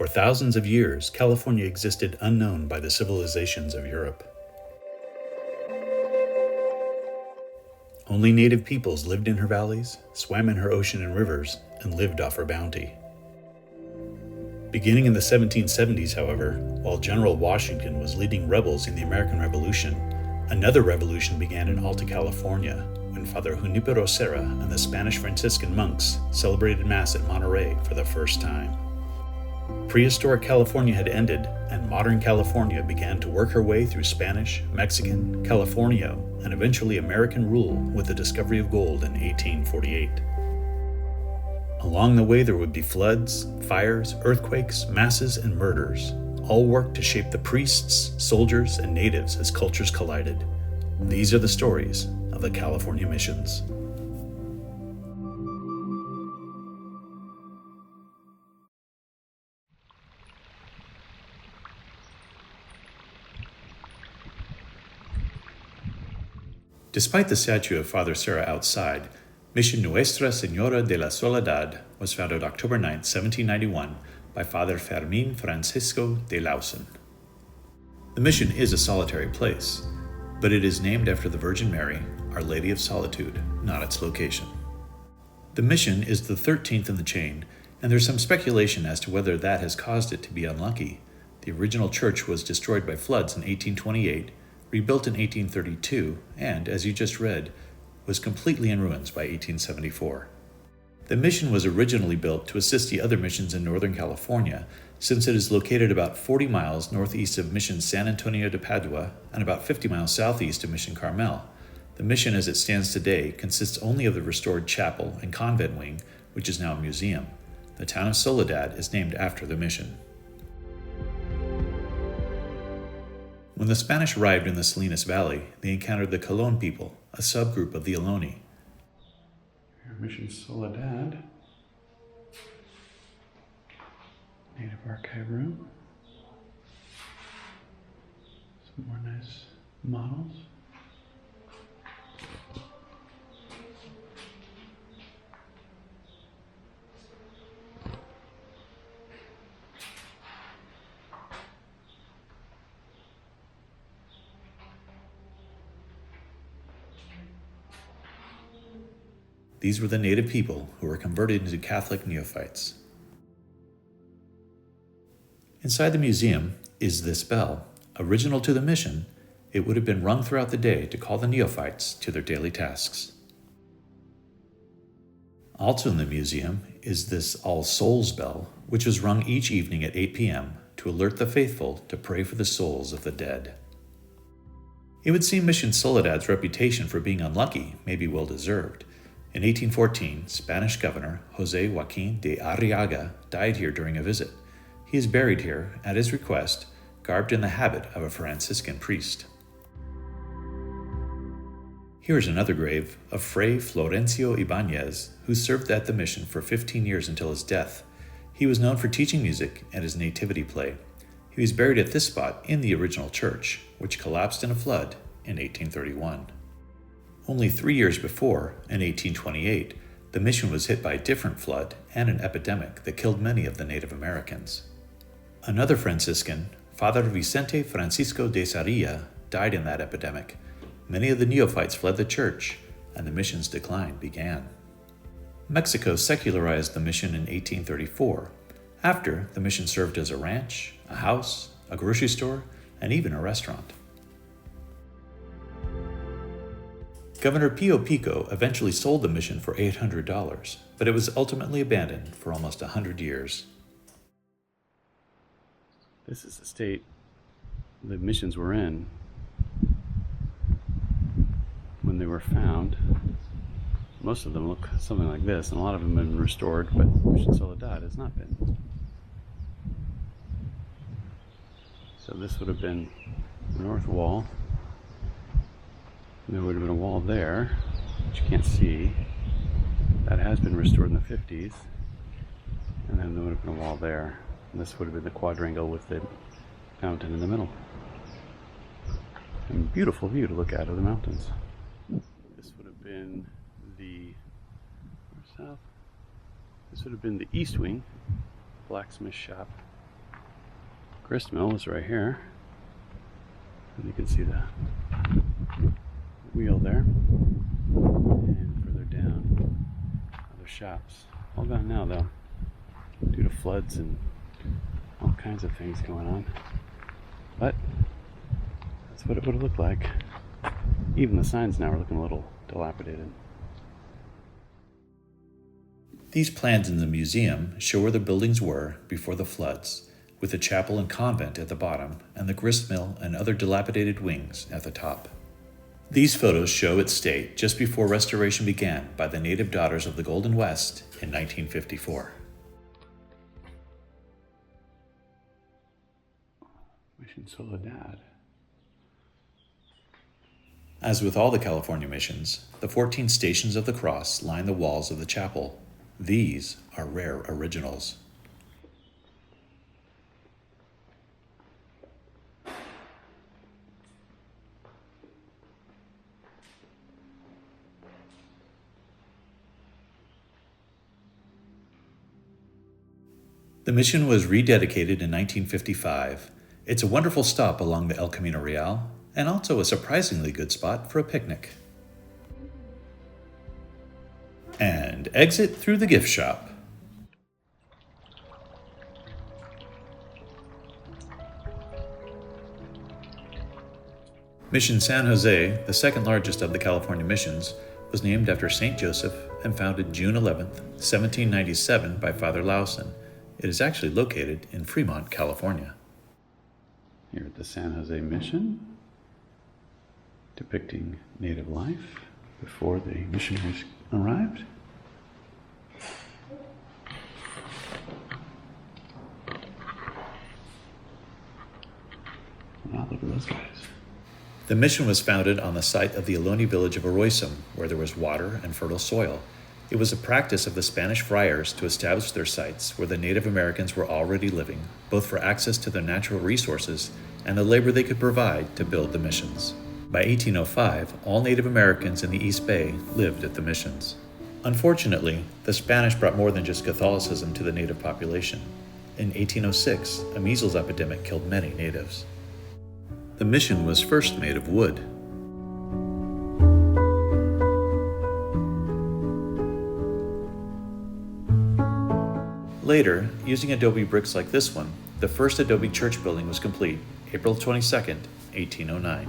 For thousands of years, California existed unknown by the civilizations of Europe. Only native peoples lived in her valleys, swam in her ocean and rivers, and lived off her bounty. Beginning in the 1770s, however, while General Washington was leading rebels in the American Revolution, another revolution began in Alta California when Father Junipero Serra and the Spanish Franciscan monks celebrated Mass at Monterey for the first time. Prehistoric California had ended, and modern California began to work her way through Spanish, Mexican, Californio, and eventually American rule with the discovery of gold in 1848. Along the way there would be floods, fires, earthquakes, masses, and murders, all worked to shape the priests, soldiers, and natives as cultures collided. These are the stories of the California missions. Despite the statue of Father Serra outside, Mission Nuestra, Senora de la Soledad was founded October 9, 1791, by Father Fermin Francisco de Lausen. The mission is a solitary place, but it is named after the Virgin Mary, Our Lady of Solitude, not its location. The mission is the 13th in the chain, and there's some speculation as to whether that has caused it to be unlucky. The original church was destroyed by floods in 1828, rebuilt in 1832, and, as you just read, was completely in ruins by 1874. The mission was originally built to assist the other missions in Northern California, since it is located about 40 miles northeast of Mission San Antonio de Padua and about 50 miles southeast of Mission Carmel. The mission as it stands today consists only of the restored chapel and convent wing, which is now a museum. The town of Soledad is named after the mission. When the Spanish arrived in the Salinas Valley, they encountered the Colon people, a subgroup of the Ohlone. Mission Soledad. Native archive room. Some more nice models. These were the native people who were converted into Catholic neophytes. Inside the museum is this bell. Original to the mission, it would have been rung throughout the day to call the neophytes to their daily tasks. Also in the museum is this All Souls bell, which was rung each evening at 8 p.m. to alert the faithful to pray for the souls of the dead. It would seem Mission Soledad's reputation for being unlucky may be well deserved. In 1814, Spanish governor José Joaquín de Arriaga died here during a visit. He is buried here, at his request, garbed in the habit of a Franciscan priest. Here is another grave of Fray Florencio Ibáñez, who served at the mission for 15 years until his death. He was known for teaching music and his nativity play. He was buried at this spot in the original church, which collapsed in a flood in 1831. Only 3 years before, in 1828, the mission was hit by a different flood and an epidemic that killed many of the Native Americans. Another Franciscan, Father Vicente Francisco de Sarria, died in that epidemic. Many of the neophytes fled the church, and the mission's decline began. Mexico secularized the mission in 1834. After, the mission served as a ranch, a house, a grocery store, and even a restaurant. Governor Pio Pico eventually sold the mission for $800, but it was ultimately abandoned for almost 100 years. This is the state the missions were in when they were found. Most of them look something like this, and a lot of them have been restored, but Mission Soledad has not been. So this would have been the north wall. There would have been a wall there, which you can't see. That has been restored in the 50s. And then there would have been a wall there. And this would have been the quadrangle with the mountain in the middle. And beautiful view to look at of the mountains. This would have been the south. This would have been the east wing, blacksmith shop. grist mill is right here. And you can see the wheel there. And further down, other shops. All gone now though, due to floods and all kinds of things going on. But that's what it would have looked like. Even the signs now are looking a little dilapidated. These plans in the museum show where the buildings were before the floods, with the chapel and convent at the bottom and the grist mill and other dilapidated wings at the top. These photos show its state just before restoration began by the native daughters of the Golden West in 1954. Mission Soledad. As with all the California missions, the 14 Stations of the Cross line the walls of the chapel. These are rare originals. The mission was rededicated in 1955. It's a wonderful stop along the El Camino Real, and also a surprisingly good spot for a picnic. And exit through the gift shop. Mission San Jose, the second largest of the California missions, was named after St. Joseph and founded June 11, 1797 by Father Lawson. It is actually located in Fremont, California. Here at the San Jose Mission, depicting native life before the missionaries arrived. Wow, look at those guys. The mission was founded on the site of the Ohlone village of Oroysum, where there was water and fertile soil. It was a practice of the Spanish friars to establish their sites where the Native Americans were already living, both for access to their natural resources and the labor they could provide to build the missions. By 1805, all Native Americans in the East Bay lived at the missions. Unfortunately, the Spanish brought more than just Catholicism to the native population. In 1806, a measles epidemic killed many natives. The mission was first made of wood. Later, using adobe bricks like this one, the first adobe church building was complete, April 22, 1809.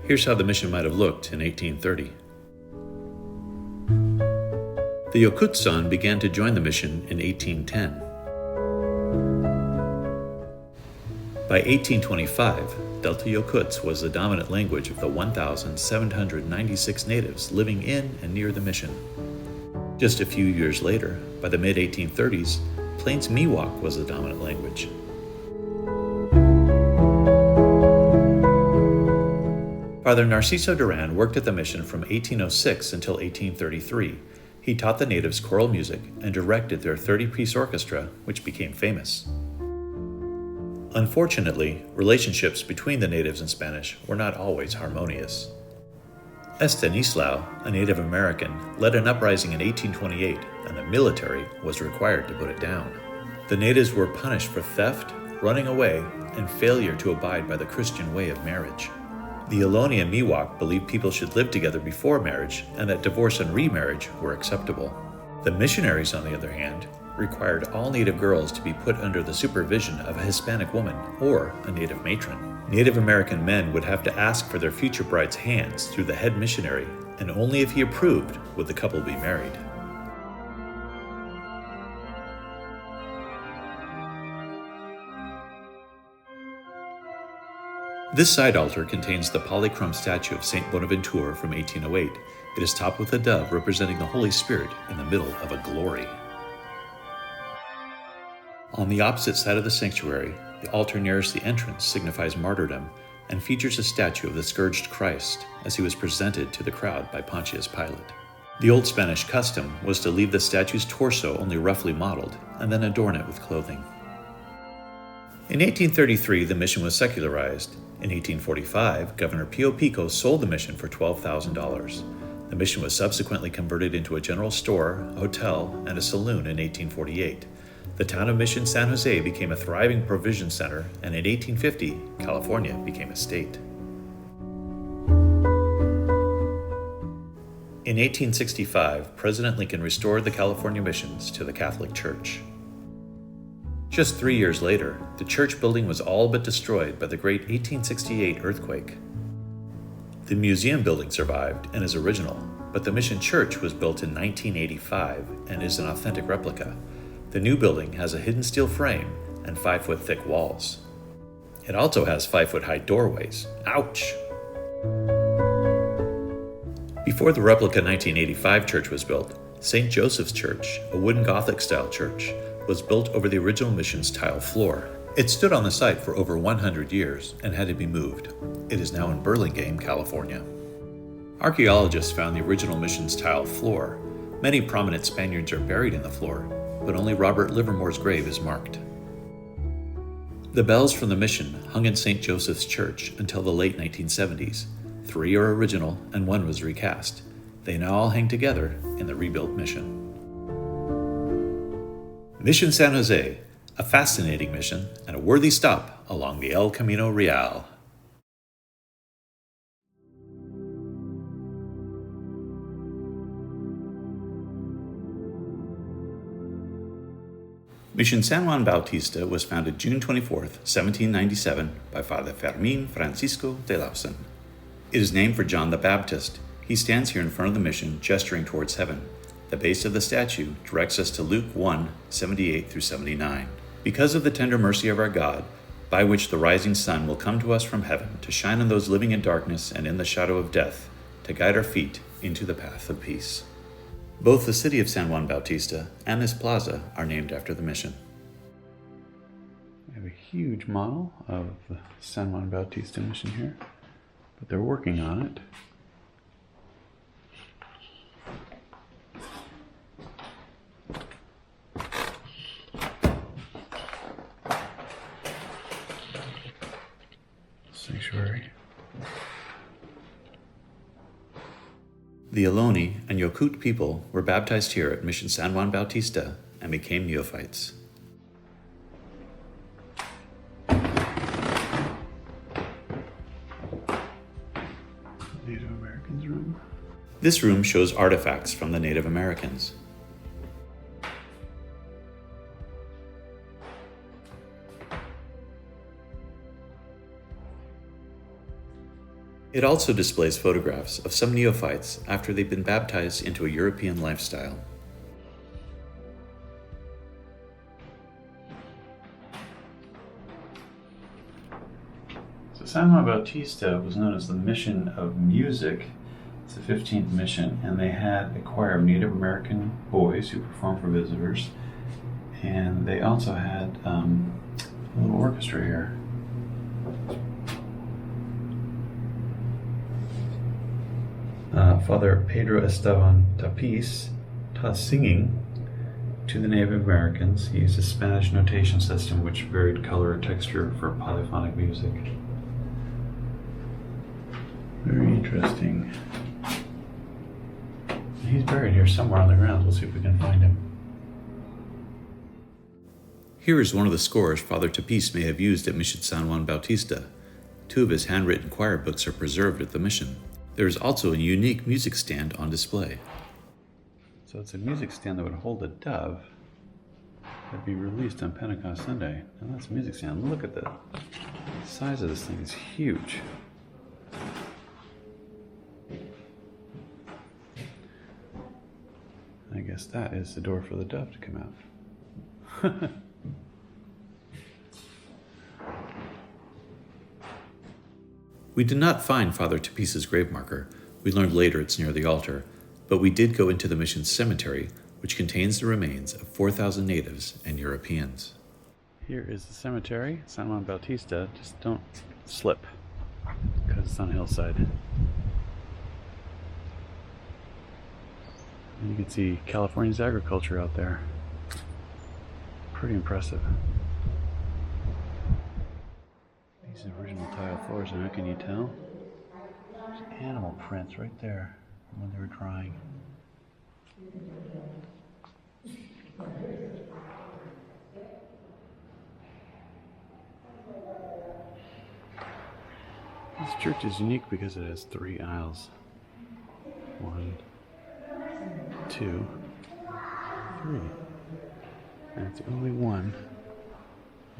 Here's how the mission might have looked in 1830. The Yokutsan began to join the mission in 1810. By 1825, Delta Yokuts was the dominant language of the 1,796 natives living in and near the mission. Just a few years later, by the mid-1830s, Plains Miwok was the dominant language. Father Narciso Duran worked at the mission from 1806 until 1833. He taught the natives choral music and directed their 30-piece orchestra, which became famous. Unfortunately, relationships between the natives and Spanish were not always harmonious. Estanislao, a Native American, led an uprising in 1828, and the military was required to put it down. The natives were punished for theft, running away, and failure to abide by the Christian way of marriage. The Ohlone and Miwok believed people should live together before marriage, and that divorce and remarriage were acceptable. The missionaries, on the other hand, required all native girls to be put under the supervision of a Hispanic woman or a native matron. Native American men would have to ask for their future bride's hands through the head missionary, and only if he approved would the couple be married. This side altar contains the polychrome statue of Saint Bonaventure from 1808. It is topped with a dove representing the Holy Spirit in the middle of a glory. On the opposite side of the sanctuary, the altar nearest the entrance signifies martyrdom and features a statue of the scourged Christ as he was presented to the crowd by Pontius Pilate. The old Spanish custom was to leave the statue's torso only roughly modeled and then adorn it with clothing. In 1833, the mission was secularized. In 1845, Governor Pio Pico sold the mission for $12,000. The mission was subsequently converted into a general store, a hotel, and a saloon in 1848. The town of Mission San Jose became a thriving provision center, and in 1850, California became a state. In 1865, President Lincoln restored the California missions to the Catholic Church. Just 3 years later, the church building was all but destroyed by the great 1868 earthquake. The museum building survived and is original, but the mission church was built in 1985 and is an authentic replica. The new building has a hidden steel frame and 5-foot thick walls. It also has 5-foot high doorways. Ouch! Before the replica 1985 church was built, St. Joseph's Church, a wooden Gothic-style church, was built over the original mission's tile floor. It stood on the site for over 100 years and had to be moved. It is now in Burlingame, California. Archaeologists found the original mission's tile floor. Many prominent Spaniards are buried in the floor, but only Robert Livermore's grave is marked. The bells from the mission hung in St. Joseph's Church until the late 1970s. 3 are original and 1 was recast. They now all hang together in the rebuilt mission. Mission San Jose, a fascinating mission and a worthy stop along the El Camino Real. Mission San Juan Bautista was founded June 24, 1797 by Father Fermín Francisco de Lausen. It is named for John the Baptist. He stands here in front of the mission, gesturing towards heaven. The base of the statue directs us to Luke 1:78-79. Because of the tender mercy of our God, by which the rising sun will come to us from heaven, to shine on those living in darkness and in the shadow of death, to guide our feet into the path of peace. Both the city of San Juan Bautista and this plaza are named after the mission. We have a huge model of the San Juan Bautista mission here, but they're working on it. Sanctuary. The Ohlone and Yokut people were baptized here at Mission San Juan Bautista and became neophytes. Native Americans room. This room shows artifacts from the Native Americans. It also displays photographs of some neophytes after they've been baptized into a European lifestyle. So San Juan Bautista was known as the Mission of Music. It's the 15th mission, and they had a choir of Native American boys who performed for visitors, and they also had a little orchestra here. Father Pedro Esteban Tapiz taught singing to the Native Americans. He used a Spanish notation system which varied color and texture for polyphonic music. Very interesting. He's buried here somewhere on the ground. We'll see if we can find him. Here is one of the scores Father Tapiz may have used at Mission San Juan Bautista. 2 of his handwritten choir books are preserved at the mission. There is also a unique music stand on display. So it's a music stand that would hold a dove that'd be released on Pentecost Sunday. Now that's a music stand. Look at the size of this thing. It's huge. I guess that is the door for the dove to come out. We did not find Father Tapiz's grave marker. We learned later it's near the altar, but we did go into the mission's cemetery, which contains the remains of 4,000 natives and Europeans. Here is the cemetery, San Juan Bautista. Just don't slip, because it's on a hillside. And you can see California's agriculture out there. Pretty impressive. These are original tile floors, and how can you tell? There's animal prints right there from when they were drying. This church is unique because it has 3 aisles. 1, 2, 3. And it's the only one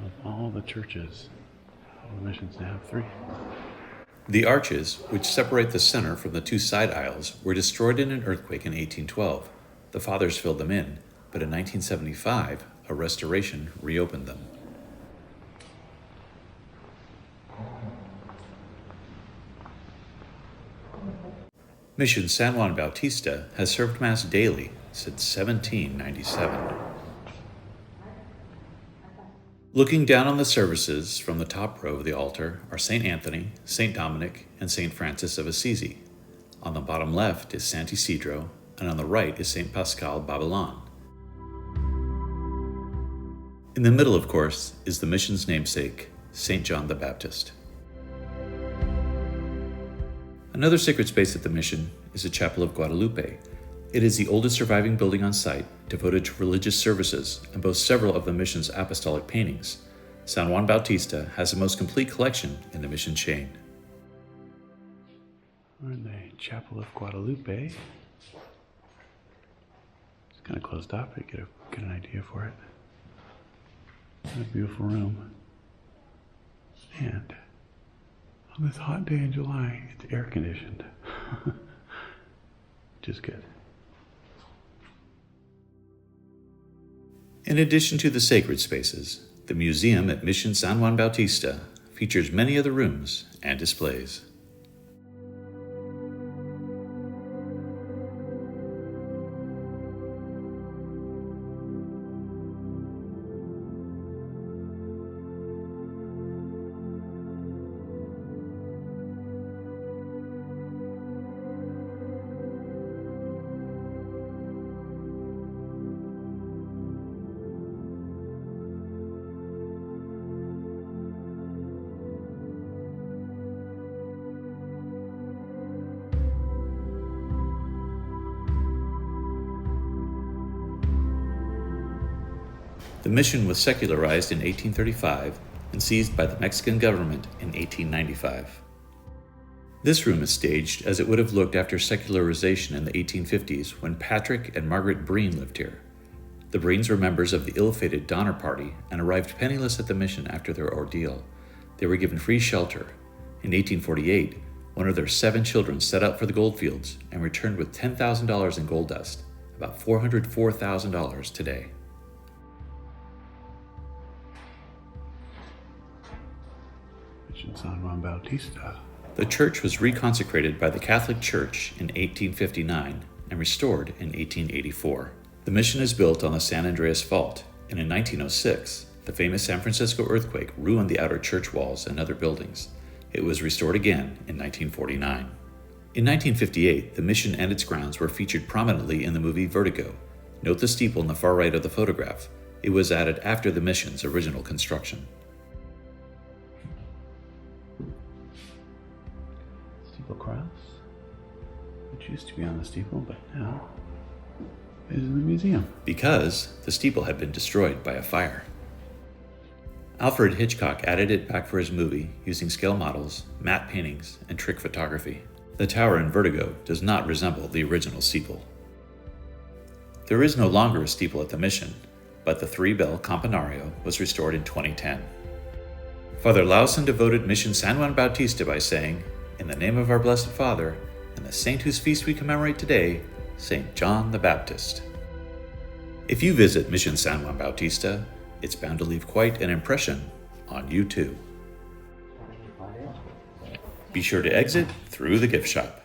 of all the churches, all the missions, to have 3. The arches, which separate the center from the 2 side aisles, were destroyed in an earthquake in 1812. The fathers filled them in, but in 1975, a restoration reopened them. Mission San Juan Bautista has served Mass daily since 1797. Looking down on the services from the top row of the altar are St. Anthony, St. Dominic, and St. Francis of Assisi. On the bottom left is Sant Isidro, and on the right is St. Pascal Babylon. In the middle, of course, is the mission's namesake, St. John the Baptist. Another sacred space at the mission is the Chapel of Guadalupe. It is the oldest surviving building on site, devoted to religious services, and boasts several of the mission's apostolic paintings. San Juan Bautista has the most complete collection in the mission chain. We're in the Chapel of Guadalupe. It's kind of closed off, but you get an idea for it. What a beautiful room. And on this hot day in July, it's air conditioned. Which is good. In addition to the sacred spaces, the museum at Mission San Juan Bautista features many other rooms and displays. The mission was secularized in 1835 and seized by the Mexican government in 1895. This room is staged as it would have looked after secularization in the 1850s when Patrick and Margaret Breen lived here. The Breens were members of the ill-fated Donner Party and arrived penniless at the mission after their ordeal. They were given free shelter. In 1848, one of their 7 children set out for the goldfields and returned with $10,000 in gold dust, about $404,000 today. San Juan Bautista. The church was reconsecrated by the Catholic Church in 1859 and restored in 1884. The mission is built on the San Andreas Fault, and in 1906, the famous San Francisco earthquake ruined the outer church walls and other buildings. It was restored again in 1949. In 1958, the mission and its grounds were featured prominently in the movie Vertigo. Note the steeple in the far right of the photograph. It was added after the mission's original construction. Cross, which used to be on the steeple, but now is in the museum. Because the steeple had been destroyed by a fire. Alfred Hitchcock added it back for his movie using scale models, matte paintings, and trick photography. The tower in Vertigo does not resemble the original steeple. There is no longer a steeple at the mission, but the 3-bell campanario was restored in 2010. Father Lawson devoted Mission San Juan Bautista by saying, "In the name of our Blessed Father, and the saint whose feast we commemorate today, St. John the Baptist." If you visit Mission San Juan Bautista, it's bound to leave quite an impression on you too. Be sure to exit through the gift shop.